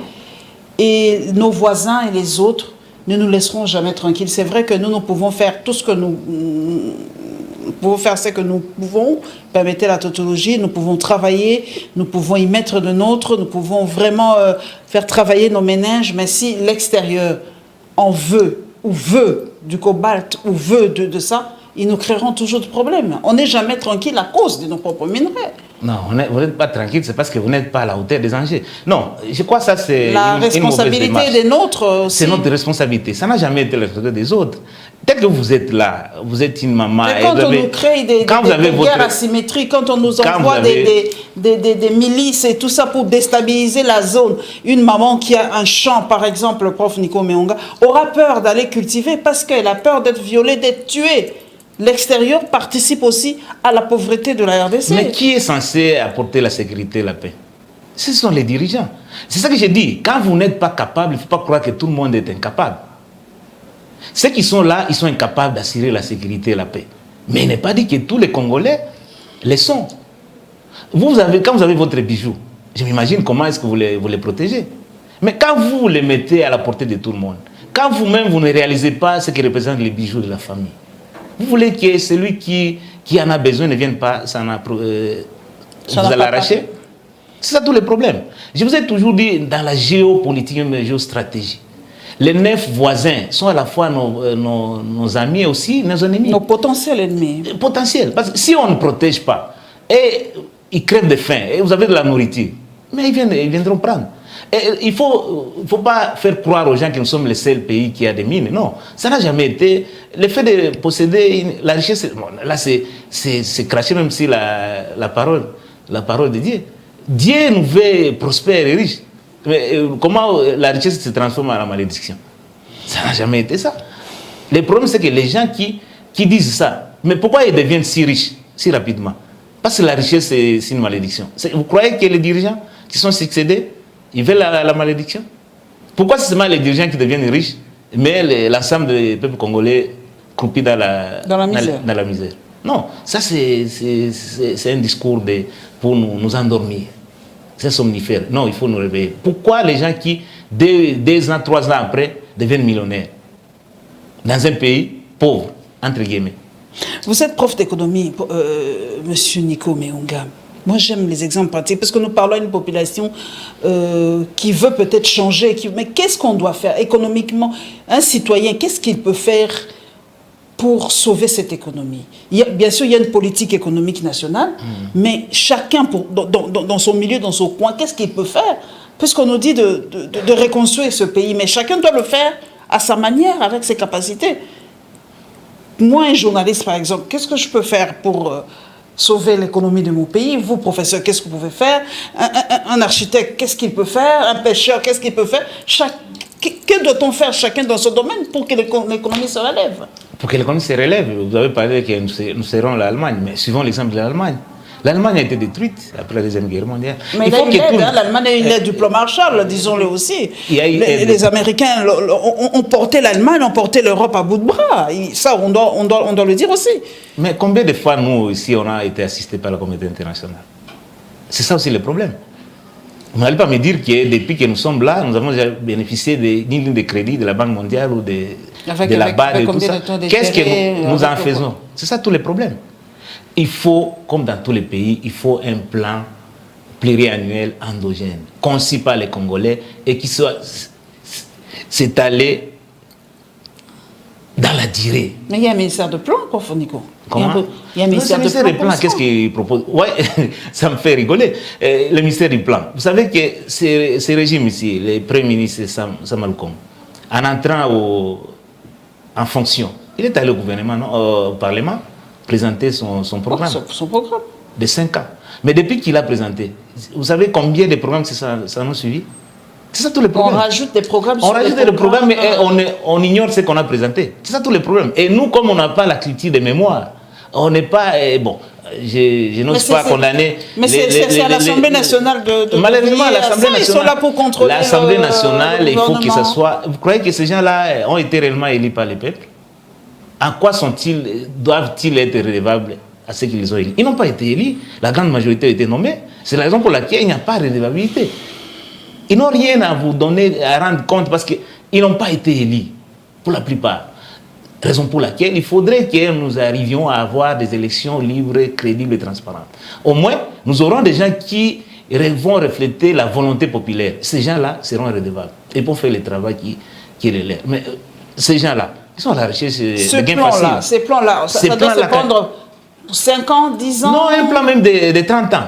A: et nos voisins et les autres ne nous laisseront jamais tranquilles. C'est vrai que nous pouvons faire tout ce que nous pouvons faire, ce que nous pouvons, permettez la tautologie, nous pouvons travailler, nous pouvons y mettre de nôtre, nous pouvons vraiment faire travailler nos ménages, mais si l'extérieur en veut, ou veut du cobalt, ou veut de ça, ils nous créeront toujours de problèmes. On n'est jamais tranquille à cause de nos propres minerais.
B: Non, vous n'êtes pas tranquille, c'est parce que vous n'êtes pas à la hauteur des enjeux. Non, je crois que ça c'est
A: la responsabilité des nôtres.
B: C'est notre responsabilité. Ça n'a jamais été la responsabilité des autres. Peut-être que vous êtes là, vous êtes une maman.
A: Mais quand on nous crée des guerres asymétriques, quand on nous envoie des milices et tout ça pour déstabiliser la zone, une maman qui a un champ, par exemple, le prof Nico Meonga, aura peur d'aller cultiver parce qu'elle a peur d'être violée, d'être tuée. L'extérieur participe aussi à la pauvreté de la RDC.
B: Mais qui est censé apporter la sécurité et la paix? Ce sont les dirigeants. C'est ça que j'ai dit. Quand vous n'êtes pas capable, il ne faut pas croire que tout le monde est incapable. Ceux qui sont là, ils sont incapables d'assurer la sécurité et la paix. Mais il n'est pas dit que tous les Congolais les sont. Quand vous avez votre bijou, je m'imagine comment est-ce que vous les protégez. Mais quand vous les mettez à la portée de tout le monde, quand vous-même vous ne réalisez pas ce qui représente les bijoux de la famille, vous voulez que celui qui en a besoin ne vienne pas vous l'arracher? C'est ça tous les problèmes. Je vous ai toujours dit, dans la géopolitique et la géostratégie, Les 9 voisins sont à la fois nos amis et aussi nos ennemis.
A: Nos potentiels ennemis.
B: Potentiels. Parce que si on ne protège pas, et ils crèvent de faim, et vous avez de la nourriture, mais ils viendront prendre. Et il ne faut pas faire croire aux gens que nous sommes le seul pays qui a des mines. Non, ça n'a jamais été. Le fait de posséder la richesse, bon, là c'est cracher même si la parole de Dieu. Dieu nous veut prospères et riches. Mais comment la richesse se transforme en la malédiction? Ça n'a jamais été ça. Le problème, c'est que les gens qui disent ça, mais pourquoi ils deviennent si riches, si rapidement? Parce que la richesse, c'est une malédiction. Vous croyez que les dirigeants qui sont succédés, ils veulent la malédiction? Pourquoi c'est seulement les dirigeants qui deviennent riches, mais l'ensemble des peuples congolais croupit dans la misère? Non, ça c'est un discours pour nous endormir. C'est somnifère. Non, il faut nous réveiller. Pourquoi les gens qui, 2 ans, 3 ans après, deviennent millionnaires dans un pays pauvre, entre guillemets?
A: Vous êtes prof d'économie, Monsieur Nico Meonga. Moi, j'aime les exemples pratiques parce que nous parlons à une population qui veut peut-être changer. Mais qu'est-ce qu'on doit faire économiquement? Un citoyen, qu'est-ce qu'il peut faire pour sauver cette économie? Bien sûr, il y a une politique économique nationale, mais chacun, dans son milieu, dans son coin, qu'est-ce qu'il peut faire? Puisqu'on nous dit de reconstruire ce pays, mais chacun doit le faire à sa manière, avec ses capacités. Moi, un journaliste, par exemple, qu'est-ce que je peux faire pour sauver l'économie de mon pays? Vous, professeur, qu'est-ce que vous pouvez faire? Un architecte, qu'est-ce qu'il peut faire? Un pêcheur, qu'est-ce qu'il peut faire? Que doit-on faire chacun dans son domaine pour que l'économie se relève? Pour que l'économie
B: se relève, vous avez parlé que nous serons l'Allemagne, mais suivons l'exemple de l'Allemagne. L'Allemagne a été détruite après la Deuxième Guerre mondiale.
A: Mais l'Allemagne a eu l'aide du plan Marshall, disons-le aussi. Les Américains ont porté l'Allemagne, ont porté l'Europe à bout de bras. Ça, on doit le dire aussi.
B: Mais combien de fois, nous, ici, on a été assistés par la communauté internationale? C'est ça aussi le problème. Vous n'allez pas me dire que depuis que nous sommes là, nous avons déjà bénéficié d'une ligne de crédit de la Banque mondiale ou de la BAD et tout ça. Qu'est-ce que nous en faisons? C'est ça tous les problèmes. Il faut, comme dans tous les pays, il faut un plan pluriannuel endogène, conçu par les Congolais et qui soit s'étalé dans la durée.
A: Mais il y a un ministère de plan, prof Nico.
B: Comment?
A: Il y a un ministère de
B: plan. Qu'est-ce qu'il propose? Ouais, ça me fait rigoler. Le ministère du plan. Vous savez que ce régime ici, le Premier ministre Sama Lukonde, en entrant en fonction, il est allé au gouvernement, non, au Parlement, présenter son programme.
A: Son programme.
B: De 5 ans. Mais depuis qu'il a présenté, vous savez combien de programmes ça nous suivi? C'est ça tous les problèmes.
A: On rajoute des programmes
B: sur des programmes, mais on ignore ce qu'on a présenté. C'est ça tous les problèmes. Et nous, comme on n'a pas la culture de mémoire, on n'est pas... bon, je n'ose pas condamner...
A: Mais c'est à l'Assemblée nationale de
B: malheureusement, l'Assemblée nationale...
A: Ils sont là pour contrôler
B: l'Assemblée nationale, il faut que ça soit... Vous croyez que ces gens-là ont été réellement élus par le peuple? En quoi doivent-ils être redevables à ce qu'ils ont élus? Ils n'ont pas été élus. La grande majorité a été nommée. C'est la raison pour laquelle il n'y a pas de redevabilité. Ils n'ont rien à vous donner, à rendre compte, parce qu'ils n'ont pas été élus, pour la plupart. Raison pour laquelle il faudrait que nous arrivions à avoir des élections libres, crédibles et transparentes. Au moins, nous aurons des gens qui vont refléter la volonté populaire. Ces gens-là seront redevables. Et pour faire le travail qui est le leur. Mais ces gens-là, ils sont à la recherche de gains faciles.
A: Ces plans-là, ça doit se prendre... 5 ans, 10 ans?
B: Non, un plan même de 30 ans.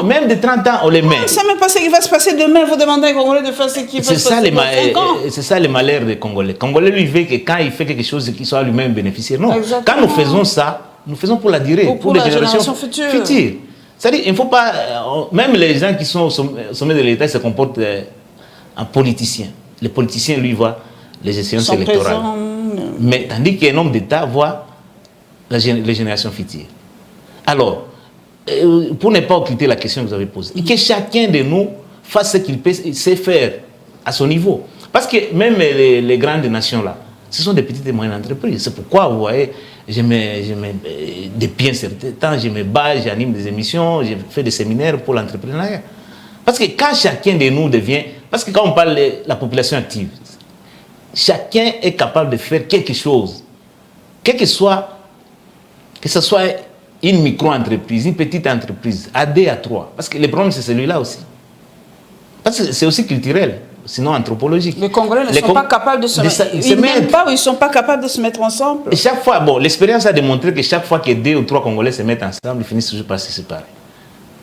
B: Même de 30 ans, on les met.
A: Ça ne pas ce qui va se passer demain. Vous demandez à un Congolais de faire ce qui va se passer dans 5 ans.
B: C'est ça le malheur des Congolais. Congolais, lui, veut que quand il fait quelque chose, qu'il soit lui-même bénéficiaire. Non. Exactement. Quand nous faisons ça, nous faisons pour la durée, pour les générations futures. C'est-à-dire, il ne faut pas... Même les gens qui sont au sommet de l'État se comportent en politiciens. Les politiciens, lui, voient les échéances électorales. Mais tandis qu'un homme d'État voit les générations futures. Alors, pour ne pas occulter la question que vous avez posée, que chacun de nous fasse ce qu'il sait faire à son niveau. Parce que même les grandes nations là, ce sont des petites et moyennes entreprises. C'est pourquoi, vous voyez, depuis un certain temps, je me bats, j'anime des émissions, je fais des séminaires pour l'entrepreneuriat. Parce que quand chacun de nous devient... Parce que quand on parle de la population active, chacun est capable de faire quelque chose. Quel que ce soit une micro-entreprise, une petite entreprise, à 2, à 3. Parce que le problème, c'est celui-là aussi. Parce que c'est aussi culturel. sinon anthropologique.
A: Les Congolais ne sont pas capables de se mettre. Ils ne sont pas capables de se mettre ensemble.
B: Et chaque fois, bon, l'expérience a démontré que chaque fois que 2 ou 3 Congolais se mettent ensemble, ils finissent toujours par se séparer.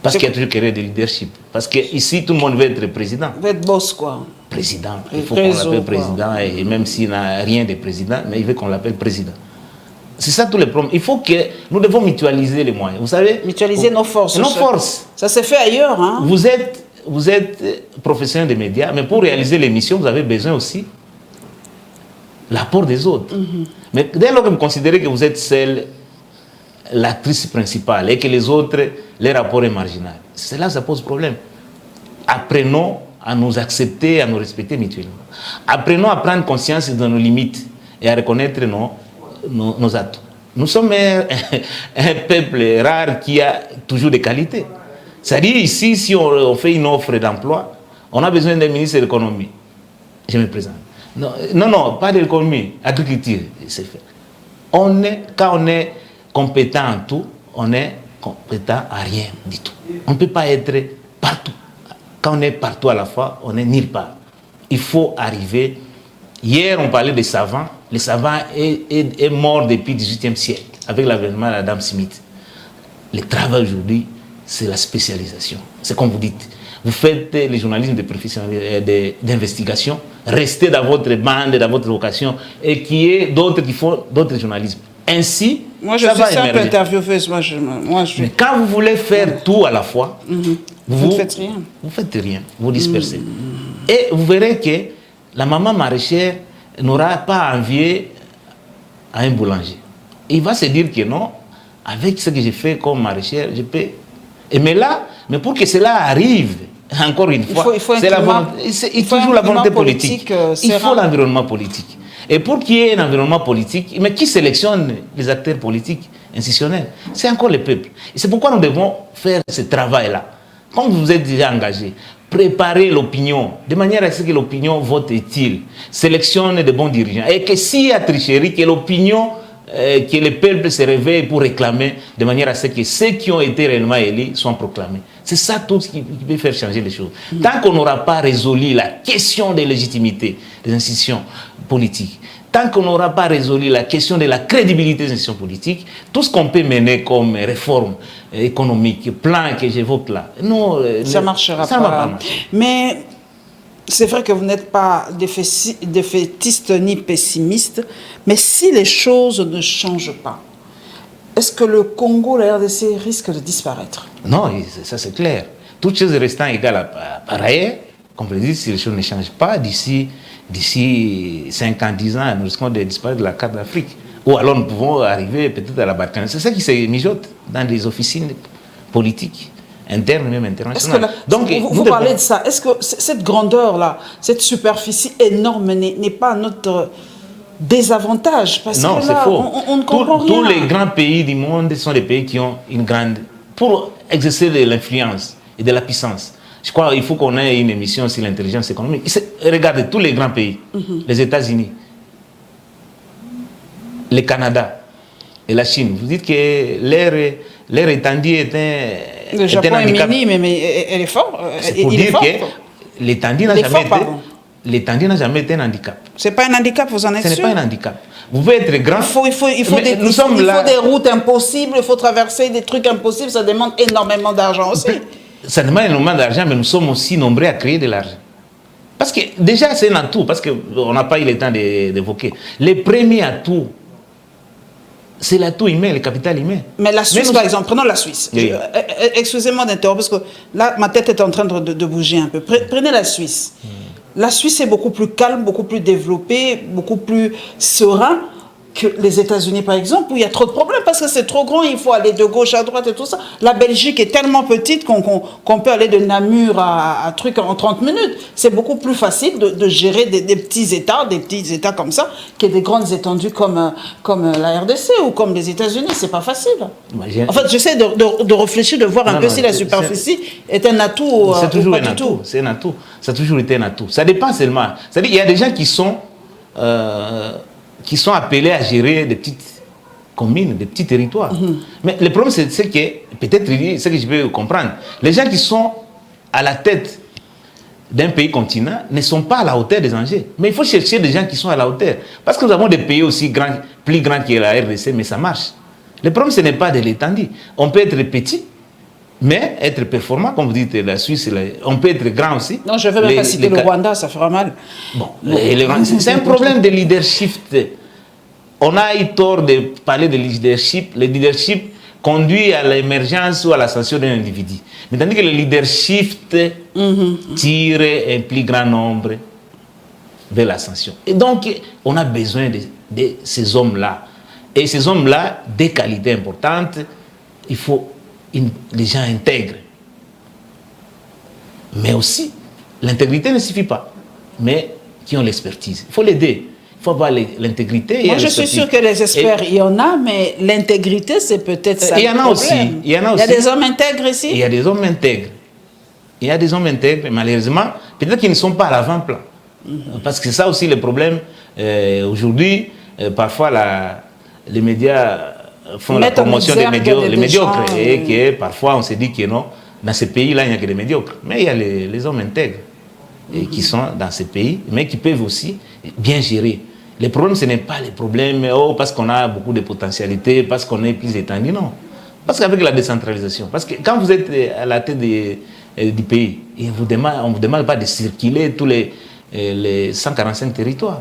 B: Parce qu'il y a toujours querelle de leadership. Parce qu'ici, tout le monde veut être président.
A: Veut être boss, quoi.
B: Président. Il faut qu'on l'appelle président. Et même s'il n'a rien de président, mais il veut qu'on l'appelle président. C'est ça tous les problèmes. Il faut que nous devons mutualiser les moyens. Vous savez,
A: mutualiser nos forces.
B: Nos forces.
A: Ça s'est fait ailleurs. Hein?
B: Vous êtes professionnel des médias, mais pour réaliser l'émission, vous avez besoin aussi l'apport des autres. Mais dès lors que vous considérez que vous êtes seul, l'actrice principale, et que les autres, leur rapport est marginal, c'est là que ça pose problème. Apprenons à nous accepter, à nous respecter mutuellement. Apprenons à prendre conscience de nos limites et à reconnaître nos atouts. Nous sommes un peuple rare qui a toujours des qualités. C'est-à-dire ici, si on fait une offre d'emploi, on a besoin d'un ministre de l'économie. Je me présente. Non, pas de l'économie, agriculture, c'est fait. Quand on est compétent en tout, on est compétent à rien du tout. On ne peut pas être partout. Quand on est partout à la fois, on est nulle part. Il faut arriver. Hier, on parlait des savants. Le savant est mort depuis le XVIIIe siècle, avec l'avènement de Adam Smith. Le travail aujourd'hui, c'est la spécialisation. C'est comme vous dites. Vous faites le journalisme d'investigation, restez dans votre bande, dans votre vocation, et qu'il y ait d'autres qui font d'autres journalismes. Ainsi,
A: moi, je suis simple intervieweuse.
B: Mais quand vous voulez faire tout à la fois,
A: vous ne faites rien.
B: Vous faites rien, vous dispersez. Et vous verrez que la maman maraîchère n'aura pas envié à un boulanger. Il va se dire que non, avec ce que j'ai fait comme maraîchère, je peux. Mais pour que cela arrive, encore une fois, il faut toujours la volonté politique. Il faut l'environnement politique. Et pour qu'il y ait un environnement politique, mais qui sélectionne les acteurs politiques institutionnels? C'est encore le peuple. Et c'est pourquoi nous devons faire ce travail-là. Quand vous êtes déjà engagé, préparez l'opinion, de manière à ce que l'opinion vote utile, sélectionne de bons dirigeants. Et que s'il y a tricherie, que l'opinion, que le peuple se réveille pour réclamer, de manière à ce que ceux qui ont été réellement élus soient proclamés. C'est ça tout ce qui peut faire changer les choses. Tant qu'on n'aura pas résolu la question de légitimité des institutions politiques, tant qu'on n'aura pas résolu la question de la crédibilité des institutions politiques, tout ce qu'on peut mener comme réforme économique, plan que j'évoque là, non,
A: ça ne marchera pas. Mais c'est vrai que vous n'êtes pas défaitiste ni pessimiste, mais si les choses ne changent pas, est-ce que le Congo, la RDC, risque de disparaître?
B: Non, ça c'est clair. Toutes choses restant égales par ailleurs, comme je dis, si les choses ne changent pas, d'ici 5 ans, 10 ans, nous risquons de disparaître de la carte d'Afrique. Ou alors nous pouvons arriver peut-être à la Balkany. C'est ça qui se mijote dans les officines politiques, internes même internationales.
A: Donc, vous parlez de ça. Est-ce que cette grandeur-là, cette superficie énorme n'est pas notre désavantage? Parce
B: non,
A: que
B: c'est faux.
A: On ne comprend rien.
B: Tous les grands pays du monde sont des pays qui ont une grande... Pour exercer de l'influence et de la puissance, je crois qu'il faut qu'on ait une émission sur l'intelligence économique. Regardez tous les grands pays, les États-Unis, le Canada et la Chine. Vous dites que leur étendue est un...
A: Le Japon est minime, mais elle est forte.
B: C'est pour dire que l'étendue n'a jamais été un handicap.
A: Ce n'est pas un handicap, vous en êtes sûr?
B: Ce n'est pas un handicap. Vous pouvez être grand.
A: Il faut des routes impossibles, il faut traverser des trucs impossibles, ça demande énormément d'argent aussi.
B: Ça demande énormément d'argent, mais nous sommes aussi nombreux à créer de l'argent. Parce que déjà, c'est un atout, parce qu'on n'a pas eu le temps d'évoquer. Les premiers atouts, c'est l'atout humain, le capital humain.
A: Mais la Suisse, par exemple, prenons la Suisse. Oui. Excusez-moi d'interrompre, parce que là, ma tête est en train de bouger un peu. Prenez la Suisse. La Suisse est beaucoup plus calme, beaucoup plus développée, beaucoup plus serein que les États-Unis, par exemple, où il y a trop de problèmes parce que c'est trop grand, il faut aller de gauche à droite et tout ça. La Belgique est tellement petite qu'on peut aller de Namur à truc en 30 minutes. C'est beaucoup plus facile de gérer des petits États comme ça, que des grandes étendues comme la RDC ou comme les États-Unis. C'est pas facile. En fait, j'essaie de réfléchir, de voir un peu si la superficie est un atout.
B: C'est toujours un atout. C'est un atout. Ça a toujours été un atout. Ça dépend seulement. C'est-à-dire qu'il y a des gens qui sont appelés à gérer des petites communes, des petits territoires. Mais le problème, c'est que, peut-être, ce que je peux comprendre, les gens qui sont à la tête d'un pays continent ne sont pas à la hauteur des enjeux. Mais il faut chercher des gens qui sont à la hauteur. Parce que nous avons des pays aussi grands, plus grands que la RDC, mais ça marche. Le problème, ce n'est pas de l'étendue. On peut être petit, mais être performant, comme vous dites, la Suisse, on peut être grand aussi.
A: Non, je ne veux même pas citer le Rwanda, ça fera mal.
B: Bon, c'est un problème de leadership. On a eu tort de parler de leadership. Le leadership conduit à l'émergence ou à l'ascension d'un individu. Mais tandis que le leadership tire un plus grand nombre vers l'ascension. Et donc, on a besoin de ces hommes-là. Et ces hommes-là, des qualités importantes, il faut les gens intègres. Mais aussi, l'intégrité ne suffit pas. Mais qui ont l'expertise. Il faut l'aider. Il faut avoir l'intégrité.
A: Moi, je suis sûr que les experts, il y en a, mais l'intégrité, c'est peut-être ça.
B: Il y en a aussi. Il y a
A: des hommes intègres ici.
B: Il y a des hommes intègres. Il y a des hommes intègres, malheureusement, peut-être qu'ils ne sont pas à l'avant-plan. Parce que c'est ça aussi le problème. Aujourd'hui, parfois, les médias font la promotion des médiocres. Et que parfois, on se dit que non, dans ces pays-là, il n'y a que des médiocres. Mais il y a les hommes intègres qui sont dans ces pays, mais qui peuvent aussi bien gérer. Le problème, ce n'est pas les problèmes, parce qu'on a beaucoup de potentialités, parce qu'on est plus étendu, non. Parce qu'avec la décentralisation, parce que quand vous êtes à la tête du pays, on ne vous demande pas de circuler tous les 145 territoires.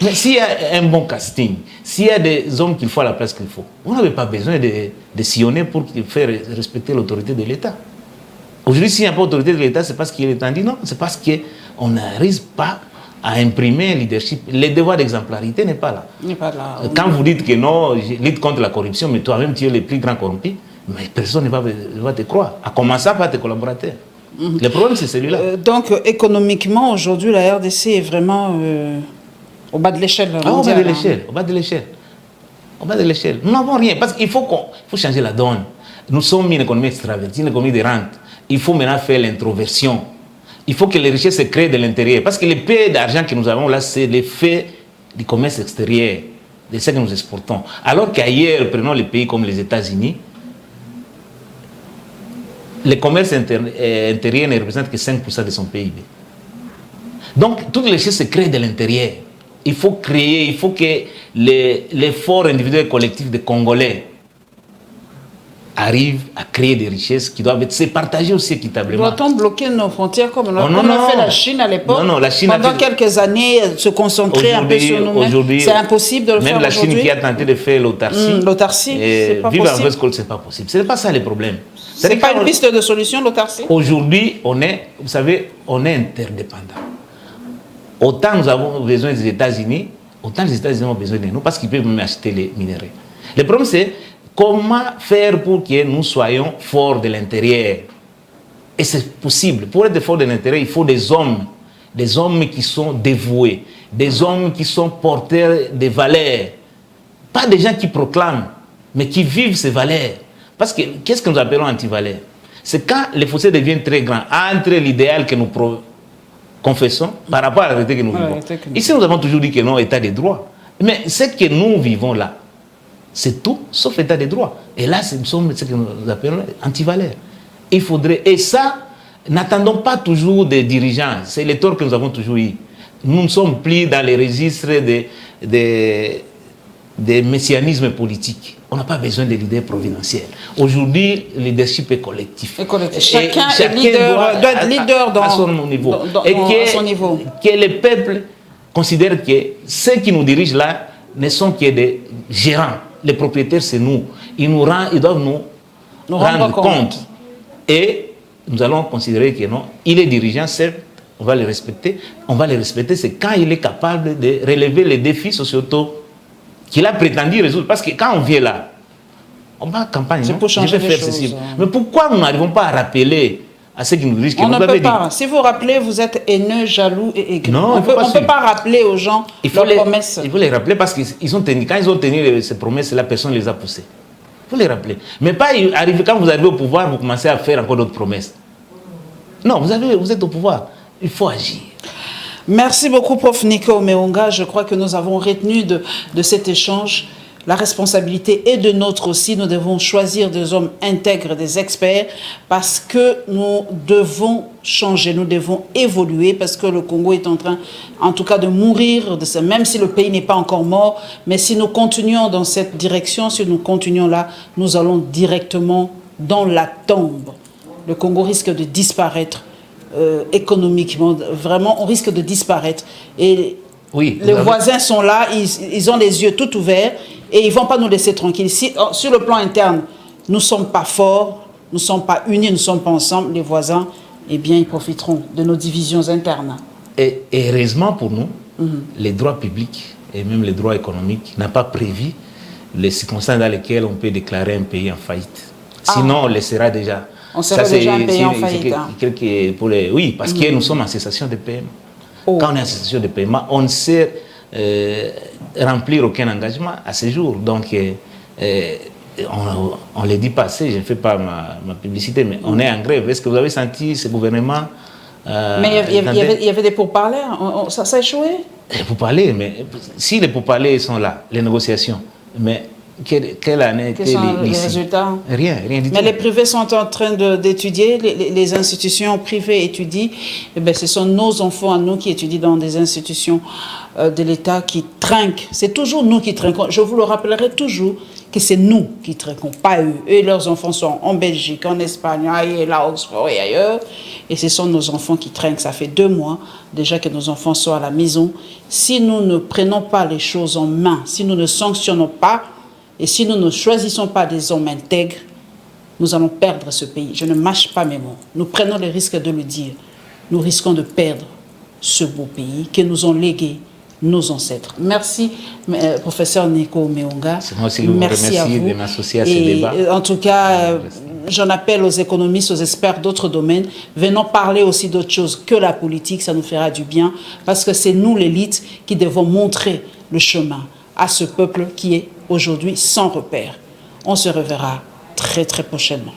B: Mais s'il y a un bon casting, s'il y a des hommes qu'il faut à la place qu'il faut, vous n'avez pas besoin de sillonner pour faire respecter l'autorité de l'État. Aujourd'hui, s'il n'y a pas d'autorité de l'État, c'est parce qu'il est étendu, non, c'est parce qu'on n'arrive pas à imprimer le leadership. Le devoir d'exemplarité n'est pas là. Quand vous dites que non, je lutte contre la corruption, mais toi-même tu es le plus grand corrompu, mais personne ne va te croire, à commencer par tes collaborateurs. Le problème, c'est celui-là.
A: Donc, économiquement, aujourd'hui, la RDC est vraiment au bas de l'échelle.
B: Au bas de l'échelle. Nous n'avons rien, parce qu'il faut changer la donne. Nous sommes une économie extravertie, une économie de rente. Il faut maintenant faire l'introversion. Il faut que les richesses se créent de l'intérieur. Parce que le peu d'argent que nous avons là, c'est l'effet du commerce extérieur, de ce que nous exportons. Alors qu'ailleurs, prenons les pays comme les États-Unis, le commerce intérieur ne représente que 5% de son PIB. Donc, toutes les richesses se créent de l'intérieur. Il faut créer, il faut que l'effort individuel et collectif des Congolais arrive à créer des richesses qui doivent être partagées aussi équitablement.
A: Doit-on bloquer nos frontières comme on a fait la Chine à l'époque?
B: Non, la Chine
A: pendant quelques années, se concentrer un peu sur nous-mêmes. C'est impossible de le faire aujourd'hui.
B: Même la Chine qui a tenté de faire l'autarcie.
A: C'est pas possible.
B: C'est pas possible. Ce n'est pas ça le problème.
A: C'est pas une piste de solution, l'autarcie?
B: Aujourd'hui, vous savez, on est interdépendant. Autant nous avons besoin des États-Unis, autant les États-Unis ont besoin de nous parce qu'ils peuvent même acheter les minéraux. Le problème, c'est comment faire pour que nous soyons forts de l'intérieur. Et c'est possible. Pour être forts de l'intérieur, il faut des hommes qui sont dévoués, des hommes qui sont porteurs de valeurs. Pas des gens qui proclament, mais qui vivent ces valeurs. Parce que qu'est-ce que nous appelons anti-valeurs? C'est quand les fossés deviennent très grands entre l'idéal que nous confessons par rapport à la réalité que nous vivons. Ici, nous avons toujours dit que non, état de droit. Mais ce que nous vivons là, c'est tout sauf état de droit. Et là, nous sommes ce que nous appelons anti-valeurs. Il faudrait, et ça, n'attendons pas toujours des dirigeants. C'est le tort que nous avons toujours eu. Nous ne sommes plus dans les registres des messianismes politiques. On n'a pas besoin de leaders providentiels. Aujourd'hui, le leadership est collectif.
A: Chacun est leader, doit être leader
B: à son niveau.
A: À son niveau.
B: Que le peuple considère que ceux qui nous dirigent là ne sont que des gérants. Les propriétaires, c'est nous. Ils doivent nous rendre compte. Et nous allons considérer que non, il est dirigeant, certes, on va le respecter. On va le respecter, c'est quand il est capable de relever les défis sociétaux qu'il a prétendu résoudre. Parce que quand on vient là, on va en campagne,
A: c'est pour changer les choses.
B: Mais pourquoi nous n'arrivons pas à rappeler à ceux qui nous disent que
A: on ne peut pas. Si vous rappelez, vous êtes haineux, jaloux et aigri.
B: Non,
A: on ne peut pas rappeler aux gens leurs promesses.
B: Il faut les rappeler parce qu'ils ont tenu. Quand ils ont tenu ces promesses-là, personne ne les a poussées. Il faut les rappeler. Mais pas arriver, quand vous arrivez au pouvoir, vous commencez à faire encore d'autres promesses. Non, vous êtes au pouvoir. Il faut agir.
A: Merci beaucoup, Prof. Nico Meonga. Je crois que nous avons retenu de cet échange la responsabilité est de notre aussi. Nous devons choisir des hommes intègres, des experts, parce que nous devons changer, nous devons évoluer, parce que le Congo est en train, en tout cas, de mourir, même si le pays n'est pas encore mort. Mais si nous continuons dans cette direction, si nous continuons là, nous allons directement dans la tombe. Le Congo risque de disparaître économiquement. Vraiment, on risque de disparaître. Et
B: oui,
A: les voisins sont là, ils ont les yeux tout ouverts et ils ne vont pas nous laisser tranquilles. Si, sur le plan interne, nous ne sommes pas forts, nous ne sommes pas unis, nous ne sommes pas ensemble, les voisins, eh bien, ils profiteront de nos divisions internes.
B: Et heureusement pour nous, les droits publics et même les droits économiques n'ont pas prévu les circonstances dans lesquelles on peut déclarer un pays en faillite. Sinon, on laissera déjà.
A: On serait déjà un pays en faillite.
B: Oui, parce que nous sommes en cessation de paiement. Quand on est en cessation de paiement, on ne sait remplir aucun engagement à ce jour. Donc, on ne le dit pas assez, je ne fais pas ma publicité, mais on est en grève. Est-ce que vous avez senti ce gouvernement
A: mais il y avait des pourparlers, ça a échoué?
B: Les pourparlers, mais si les pourparlers sont là, les négociations, mais quelle année
A: quels sont les résultats?
B: Rien du tout.
A: Mais les privés sont en train d'étudier, les institutions privées étudient. Et bien, ce sont nos enfants à nous qui étudient dans des institutions de l'État qui trinquent. C'est toujours nous qui trinquons. Je vous le rappellerai toujours que c'est nous qui trinquons, pas eux. Eux et leurs enfants sont en Belgique, en Espagne, ailleurs, à Oxford et ailleurs. Et ce sont nos enfants qui trinquent. Ça fait 2 mois déjà que nos enfants sont à la maison. Si nous ne prenons pas les choses en main, si nous ne sanctionnons pas, et si nous ne choisissons pas des hommes intègres, nous allons perdre ce pays. Je ne mâche pas mes mots. Nous prenons le risque de le dire. Nous risquons de perdre ce beau pays que nous ont légué nos ancêtres. Merci, professeur Nico Meonga.
B: C'est moi aussi qui vous remercie de m'associer à ce débat.
A: En tout cas, j'en appelle aux économistes, aux experts d'autres domaines. Venons parler aussi d'autre chose que la politique, ça nous fera du bien, parce que c'est nous, l'élite, qui devons montrer le chemin à ce peuple qui est aujourd'hui sans repère. On se reverra très très prochainement.